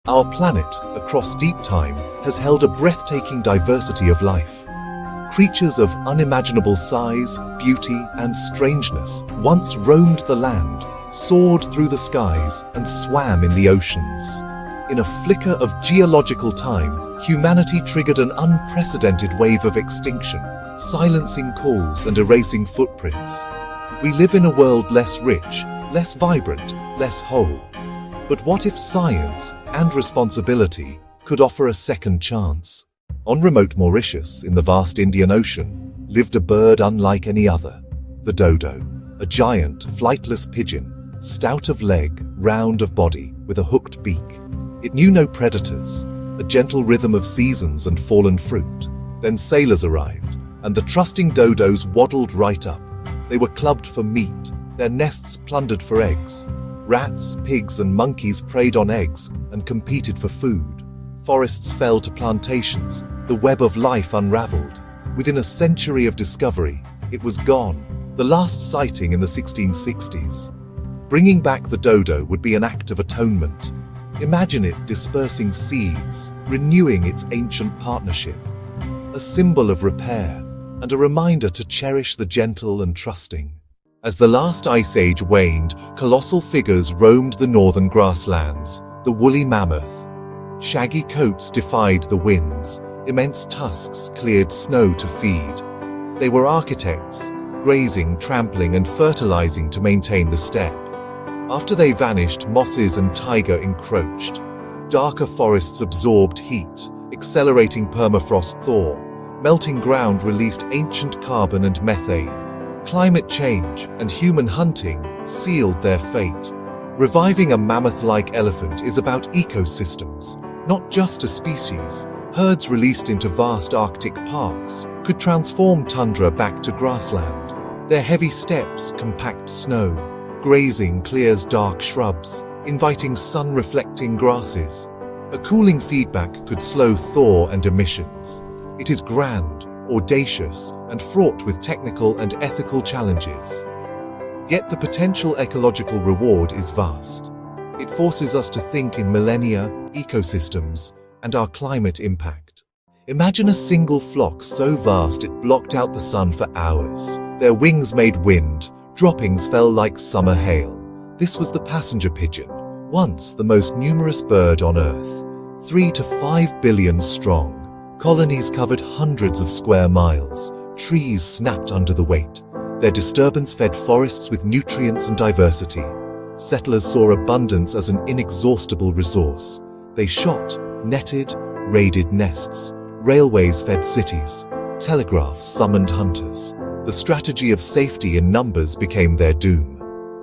Our planet, across deep time, has held a breathtaking diversity of life. Creatures of unimaginable size, beauty, and strangeness once roamed the land, soared through the skies, and swam in the oceans. In a flicker of geological time, humanity triggered an unprecedented wave of extinction, silencing calls and erasing footprints. We live in a world less rich, less vibrant, less whole. But what if science and responsibility could offer a second chance? On remote Mauritius, in the vast Indian Ocean, lived a bird unlike any other, the dodo, a giant, flightless pigeon, stout of leg, round of body, with a hooked beak. It knew no predators, a gentle rhythm of seasons and fallen fruit. Then sailors arrived, and the trusting dodos waddled right up. They were clubbed for meat, their nests plundered for eggs. Rats, pigs, and monkeys preyed on eggs and competed for food. Forests fell to plantations, the web of life unraveled. Within a century of discovery, it was gone, the last sighting in the 1660s. Bringing back the dodo would be an act of atonement. Imagine it dispersing seeds, renewing its ancient partnership. A symbol of repair, and a reminder to cherish the gentle and trusting. As the last ice age waned, colossal figures roamed the northern grasslands, the woolly mammoth. Shaggy coats defied the winds, immense tusks cleared snow to feed. They were architects, grazing, trampling, and fertilizing to maintain the steppe. After they vanished, mosses and taiga encroached. Darker forests absorbed heat, accelerating permafrost thaw. Melting ground released ancient carbon and methane. Climate change and human hunting sealed their fate. Reviving a mammoth-like elephant is about ecosystems, not just a species. Herds released into vast Arctic parks could transform tundra back to grassland. Their heavy steppes compact snow. Grazing clears dark shrubs, inviting sun-reflecting grasses. A cooling feedback could slow thaw and emissions. It is grand, audacious, and fraught with technical and ethical challenges. Yet the potential ecological reward is vast. It forces us to think in millennia, ecosystems, and our climate impact. Imagine a single flock so vast it blocked out the sun for hours. Their wings made wind, droppings fell like summer hail. This was the passenger pigeon, once the most numerous bird on Earth, 3 to 5 billion strong. Colonies covered hundreds of square miles. Trees snapped under the weight. Their disturbance fed forests with nutrients and diversity. Settlers saw abundance as an inexhaustible resource. They shot, netted, raided nests. Railways fed cities. Telegraphs summoned hunters. The strategy of safety in numbers became their doom.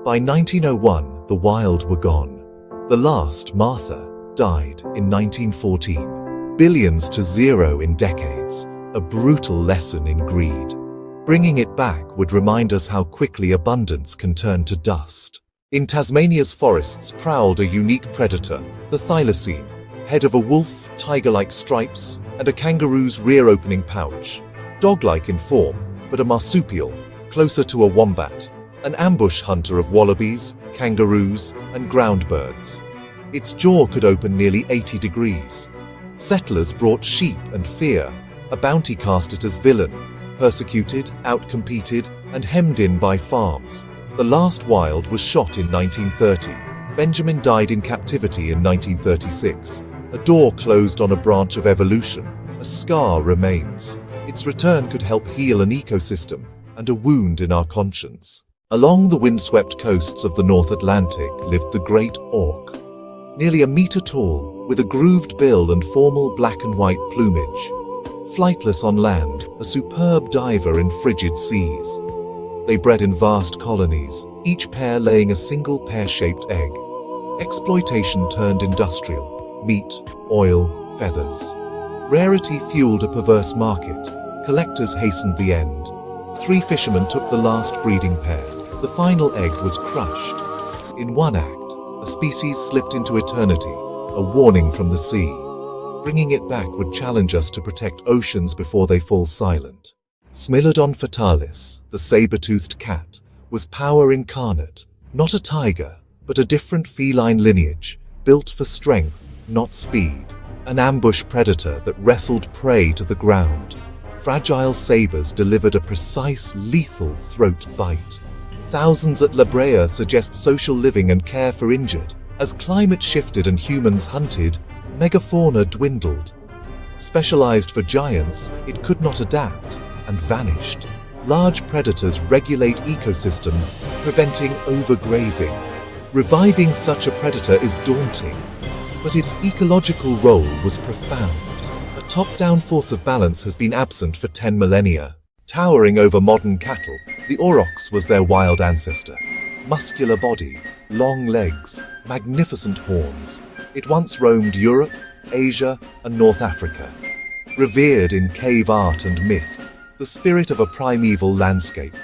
By 1901, the wild were gone. The last, Martha, died in 1914. Billions to zero in decades, a brutal lesson in greed. Bringing it back would remind us how quickly abundance can turn to dust. In Tasmania's forests prowled a unique predator, the thylacine, head of a wolf, tiger-like stripes, and a kangaroo's rear-opening pouch. Dog-like in form, but a marsupial, closer to a wombat, an ambush hunter of wallabies, kangaroos, and ground birds. Its jaw could open nearly 80 degrees. Settlers brought sheep and fear, a bounty cast it as villain, persecuted, outcompeted, and hemmed in by farms. The last wild was shot in 1930. Benjamin died in captivity in 1936. A door closed on a branch of evolution. A scar remains. Its return could help heal an ecosystem and a wound in our conscience. Along the windswept coasts of the North Atlantic lived the great auk. Nearly a meter tall, with a grooved bill and formal black and white plumage. Flightless on land, a superb diver in frigid seas. They bred in vast colonies, each pair laying a single pear-shaped egg. Exploitation turned industrial. Meat, oil, feathers. Rarity fueled a perverse market. Collectors hastened the end. 3 fishermen took the last breeding pair. The final egg was crushed. In one act, a species slipped into eternity, a warning from the sea. Bringing it back would challenge us to protect oceans before they fall silent. Smilodon fatalis, the saber-toothed cat, was power incarnate, not a tiger, but a different feline lineage, built for strength, not speed. An ambush predator that wrestled prey to the ground. Fragile sabers delivered a precise, lethal throat bite. Thousands at La Brea suggest social living and care for injured. As climate shifted and humans hunted, megafauna dwindled. Specialized for giants, it could not adapt and vanished. Large predators regulate ecosystems, preventing overgrazing. Reviving such a predator is daunting, but its ecological role was profound. A top-down force of balance has been absent for 10 millennia. Towering over modern cattle, the aurochs was their wild ancestor. Muscular body, long legs, magnificent horns. It once roamed Europe, Asia, and North Africa. Revered in cave art and myth, the spirit of a primeval landscape.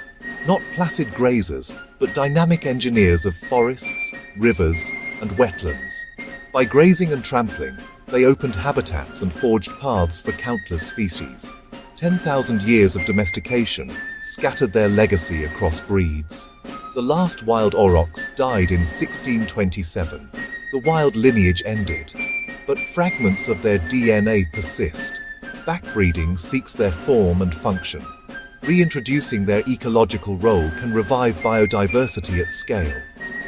Not placid grazers, but dynamic engineers of forests, rivers, and wetlands. By grazing and trampling, they opened habitats and forged paths for countless species. 10,000 years of domestication scattered their legacy across breeds. The last wild aurochs died in 1627. The wild lineage ended, but fragments of their DNA persist. Backbreeding seeks their form and function. Reintroducing their ecological role can revive biodiversity at scale.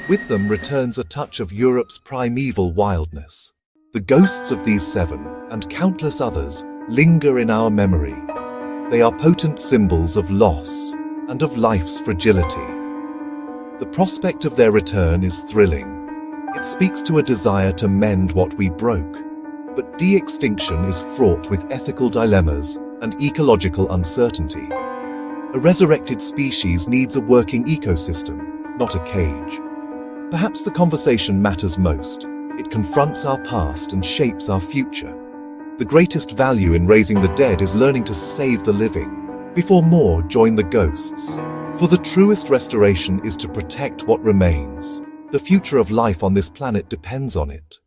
With them returns a touch of Europe's primeval wildness. The ghosts of these 7, and countless others, linger in our memory. They are potent symbols of loss and of life's fragility. The prospect of their return is thrilling. It speaks to a desire to mend what we broke. But de-extinction is fraught with ethical dilemmas and ecological uncertainty. A resurrected species needs a working ecosystem, not a cage. Perhaps the conversation matters most. It confronts our past and shapes our future. The greatest value in raising the dead is learning to save the living. Before more, join the ghosts. For the truest restoration is to protect what remains. The future of life on this planet depends on it.